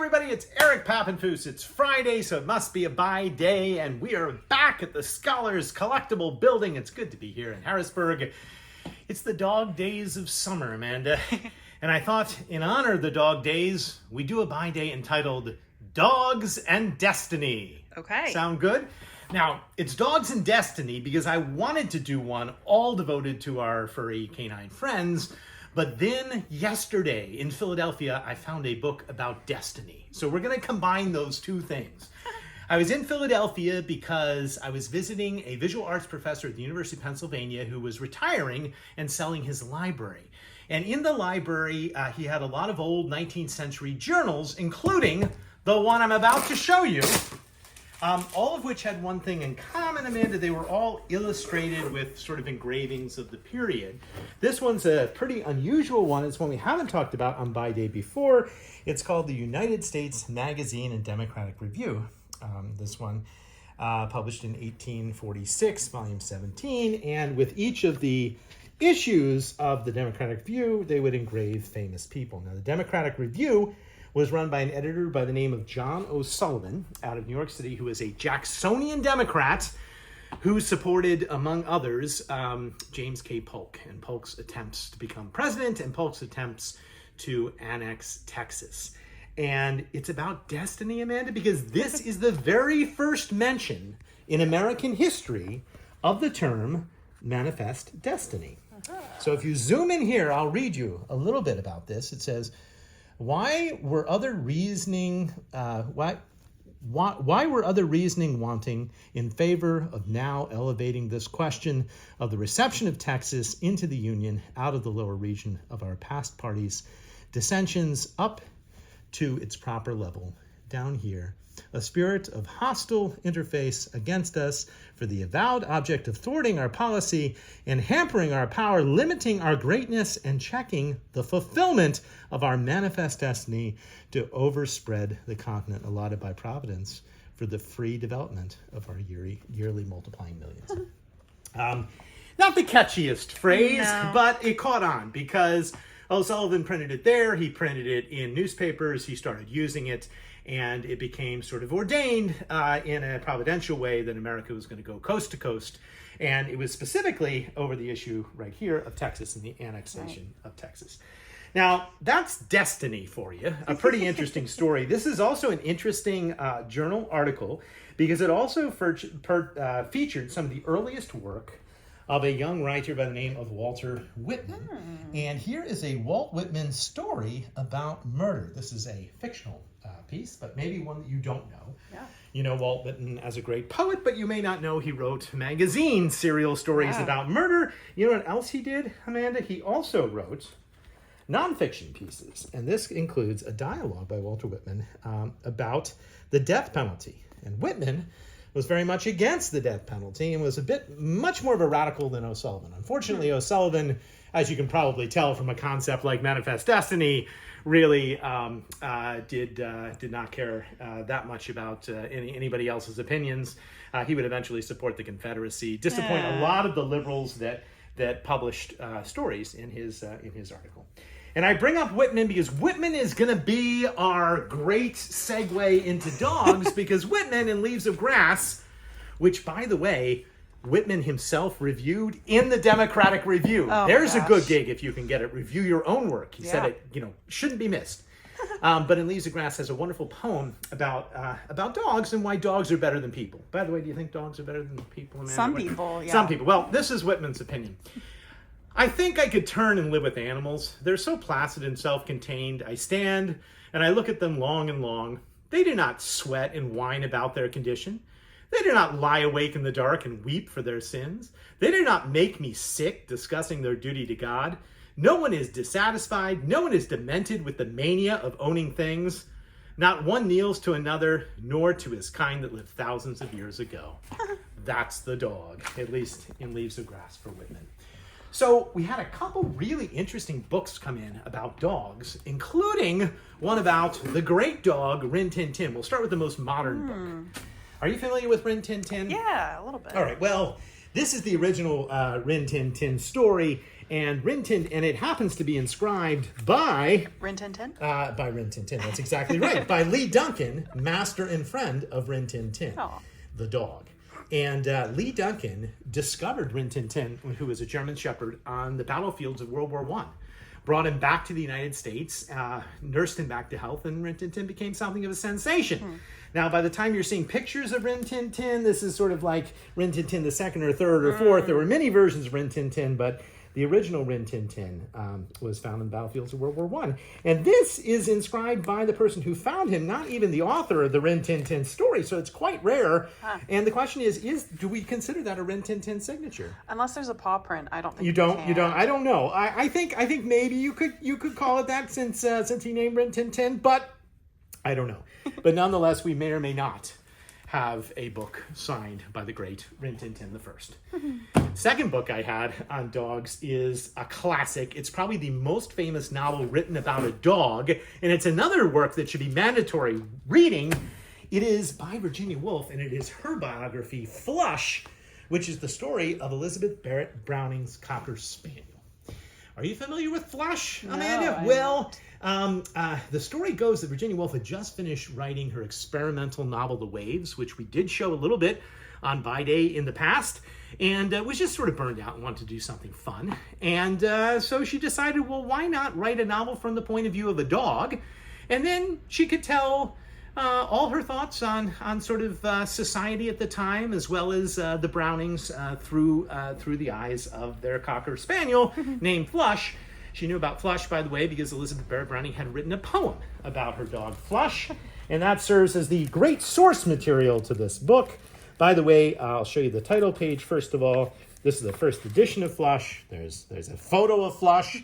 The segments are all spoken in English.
everybody, it's Eric Pappenfuss. It's Friday, so it must be a buy day, and we are back at the Scholars Collectible Building. It's good to be here in Harrisburg. It's the dog days of summer, Amanda. And I thought, in honor of the dog days, we do a buy day entitled Dogs and Destiny. Okay. Sound good? Now, it's Dogs and Destiny because I wanted to do one all devoted to our furry canine friends. But then yesterday in Philadelphia, I found a book about destiny. So we're going to combine those two things. I was in Philadelphia because I was visiting a visual arts professor at the University of Pennsylvania who was retiring and selling his library. And in the library, he had a lot of old 19th century journals, including the one I'm about to show you. All of which had one thing in common, Amanda. They were all illustrated with sort of engravings of the period. This one's a pretty unusual one. It's one we haven't talked about on Buy Day before. It's called the United States Magazine and Democratic Review. This one published in 1846, volume 17. And with each of the issues of the Democratic Review, they would engrave famous people. Now, the Democratic Review was run by an editor by the name of John O'Sullivan out of New York City, who is a Jacksonian Democrat who supported, among others, James K. Polk and Polk's attempts to become president and Polk's attempts to annex Texas. And it's about destiny, Amanda, because this is the very first mention in American history of the term manifest destiny. So if you zoom in here, I'll read you a little bit about this. It says, why were other reasoning wanting in favor of now elevating this question of the reception of Texas into the Union out of the lower region of our past parties' dissensions up to its proper level down here? A spirit of hostile interface against us for the avowed object of thwarting our policy and hampering our power, limiting our greatness and checking the fulfillment of our manifest destiny to overspread the continent allotted by Providence for the free development of our yearly multiplying millions. Not the catchiest phrase, No. but it caught on because O'Sullivan printed it there. He printed it in newspapers. He started using it. And it became sort of ordained in a providential way that America was going to go coast to coast. And it was specifically over the issue right here of Texas and the annexation of Texas. Now, that's destiny for you. A pretty interesting story. This is also an interesting journal article because it also featured some of the earliest work of a young writer by the name of Walter Whitman. And here is a Walt Whitman story about murder. This is a fictional piece, but maybe one that you don't know. Yeah. You know Walt Whitman as a great poet, but you may not know he wrote magazine serial stories about murder. You know what else he did, Amanda? He also wrote nonfiction pieces, and this includes a dialogue by Walter Whitman about the death penalty. And Whitman was very much against the death penalty and was much more of a radical than O'Sullivan. Unfortunately, O'Sullivan, as you can probably tell from a concept like Manifest Destiny, really did not care that much about anybody else's opinions. He would eventually support the Confederacy, disappoint a lot of the liberals that published stories in his article. And I bring up Whitman because Whitman is going to be our great segue into dogs because Whitman in Leaves of Grass, which, by the way, Whitman himself reviewed in the Democratic Review. There's a good gig if you can get it. Review your own work. He said it, shouldn't be missed. But in Leaves of Grass has a wonderful poem about dogs and why dogs are better than people. By the way, do you think dogs are better than people? Amanda? Some people, yeah. Some people. Well, this is Whitman's opinion. I think I could turn and live with animals. They're so placid and self-contained. I stand and I look at them long and long. They do not sweat and whine about their condition. They do not lie awake in the dark and weep for their sins. They do not make me sick discussing their duty to God. No one is dissatisfied. No one is demented with the mania of owning things. Not one kneels to another, nor to his kind that lived thousands of years ago. That's the dog, at least in Leaves of Grass for Whitman. So we had a couple really interesting books come in about dogs, including one about the great dog, Ren Tin. We'll start with the most modern book. Are you familiar with Ren Tin? Yeah, a little bit. All right, well, this is the original Ren Tin story, And Ren Tin, and it happens to be inscribed by Ren Tin. By Ren Tin. That's exactly right. By Lee Duncan, master and friend of Ren Tin, the dog. And Lee Duncan discovered Ren Tin, who was a German Shepherd, on the battlefields of World War I. Brought him back to the United States, nursed him back to health, and Ren Tin became something of a sensation. Now, by the time you're seeing pictures of Ren Tin, this is sort of like Ren Tin the second or third or fourth. There were many versions of Ren Tin, but the original Ren Tin was found in the battlefields of World War I. And this is inscribed by the person who found him, not even the author of the Ren Tin story, so it's quite rare. And the question is do we consider that a Ren Tin signature? Unless there's a paw print, I don't think you don't. I don't know. I think maybe you could call it that since he named Ren Tin, but I don't know. But nonetheless, we may or may not have a book signed by the great Ren Tin the first. Second book I had on dogs is a classic. It's probably the most famous novel written about a dog, and it's another work that should be mandatory reading. It is by Virginia Woolf, and it is her biography, Flush, which is the story of Elizabeth Barrett Browning's Cocker Spaniel. Are you familiar with Flush, Amanda? Well, the story goes that Virginia Woolf had just finished writing her experimental novel, The Waves, which we did show a little bit on By Day in the past, and was just sort of burned out and wanted to do something fun. And so she decided, well, why not write a novel from the point of view of a dog? And then she could tell all her thoughts on sort of society at the time, as well as the Brownings through the eyes of their Cocker Spaniel named Flush. She knew about Flush, by the way, because Elizabeth Barrett Browning had written a poem about her dog Flush, and that serves as the great source material to this book. By the way, I'll show you the title page first of all. This is the first edition of Flush. There's a photo of Flush.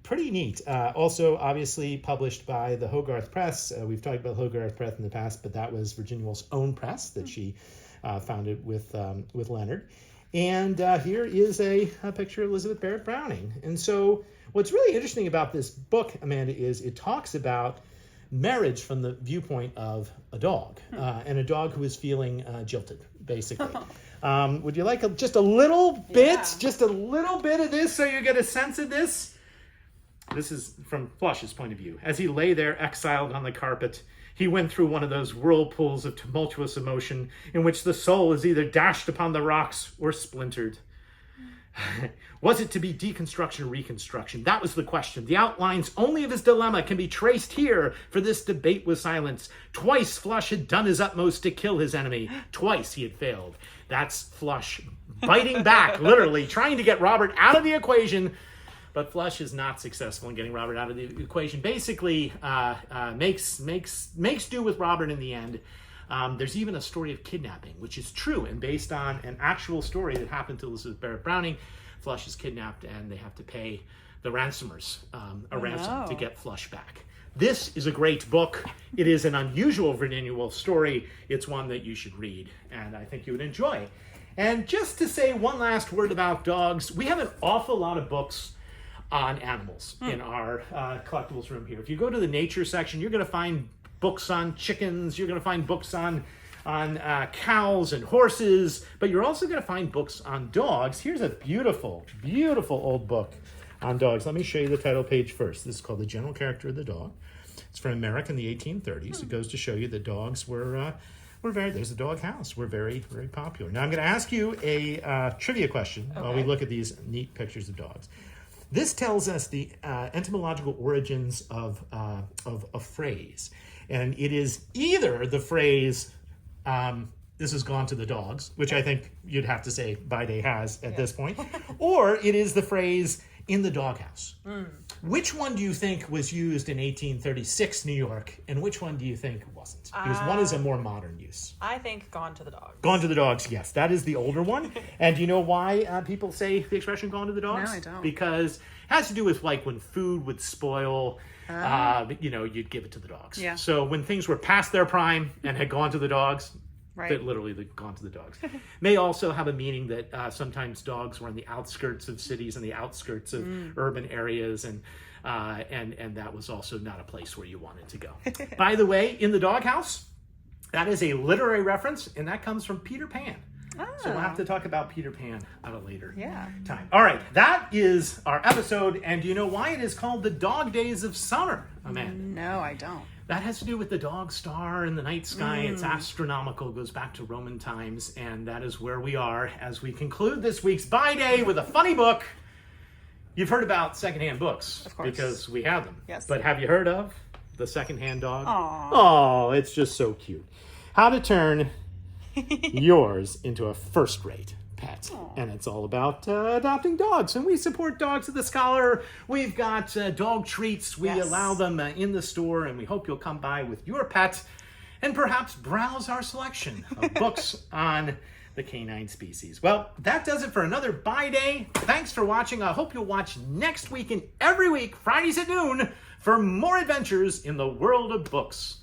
Pretty neat. Also, obviously, published by the Hogarth Press. We've talked about Hogarth Press in the past, but that was Virginia Woolf's own press that she founded with Leonard. And here is a picture of Elizabeth Barrett Browning. And so what's really interesting about this book, Amanda, is it talks about marriage from the viewpoint of a dog, and a dog who is feeling jilted, basically. Would you like just a little bit, just a little bit of this so you get a sense of this? This is from Flush's point of view. As he lay there exiled on the carpet, he went through one of those whirlpools of tumultuous emotion in which the soul is either dashed upon the rocks or splintered. Was it to be deconstruction or reconstruction? That was the question. The outlines only of his dilemma can be traced here, for this debate was silence. Twice Flush had done his utmost to kill his enemy. Twice he had failed. That's Flush biting back, literally, trying to get Robert out of the equation. But Flush is not successful in getting Robert out of the equation. Basically, makes do with Robert in the end. There's even a story of kidnapping, which is true and based on an actual story that happened to Elizabeth Barrett Browning. Flush is kidnapped, and they have to pay the ransomers a ransom to get Flush back. This is a great book. It is an unusual Virginia Woolf story. It's one that you should read, and I think you would enjoy. And just to say one last word about dogs, we have an awful lot of books on animals in our collectibles room here. If you go to the nature section, you're going to find books on chickens, you're going to find books on cows and horses, but you're also going to find books on dogs. Here's a beautiful, beautiful old book on dogs. Let me show you the title page first. This is called The General Character of the Dog. It's from America in the 1830s. It goes to show you that dogs were very, there's a dog house, were very, very popular. Now I'm going to ask you a trivia question while we look at these neat pictures of dogs. This tells us the etymological origins of a phrase. And it is either the phrase, this has gone to the dogs, which I think you'd have to say By Day has at this point, or it is the phrase, in the doghouse. Which one do you think was used in 1836 New York, and which one do you think wasn't? Because one is a more modern use. I think Gone to the Dogs. Gone to the Dogs, yes. That is the older one. And do you know why people say the expression gone to the dogs? No, I don't. Because it has to do with like when food would spoil, you'd give it to the dogs. Yeah. So when things were past their prime and had gone to the dogs, Right. literally gone to the dogs. May also have a meaning that sometimes dogs were on the outskirts of cities and the outskirts of urban areas, and that was also not a place where you wanted to go. By the way, in the doghouse, that is a literary reference, and that comes from Peter Pan. So we'll have to talk about Peter Pan at a later time. All right, that is our episode. And do you know why it is called the Dog Days of Summer, Amanda? No, I don't. That has to do with the dog star in the night sky. It's astronomical, goes back to Roman times, and that is where we are as we conclude this week's Buy Day with a funny book. You've heard about secondhand books, of course, because we have them. Yes. But have you heard of the secondhand dog? Aww. Oh, it's just so cute. How to turn yours into a first-rate pet. Aww. And it's all about adopting dogs. And we support Dogs of the Scholar. We've got dog treats. We allow them in the store, and we hope you'll come by with your pet and perhaps browse our selection of books on the canine species. Well, that does it for another Buy Day. Thanks for watching. I hope you'll watch next week and every week, Fridays at noon, for more adventures in the world of books.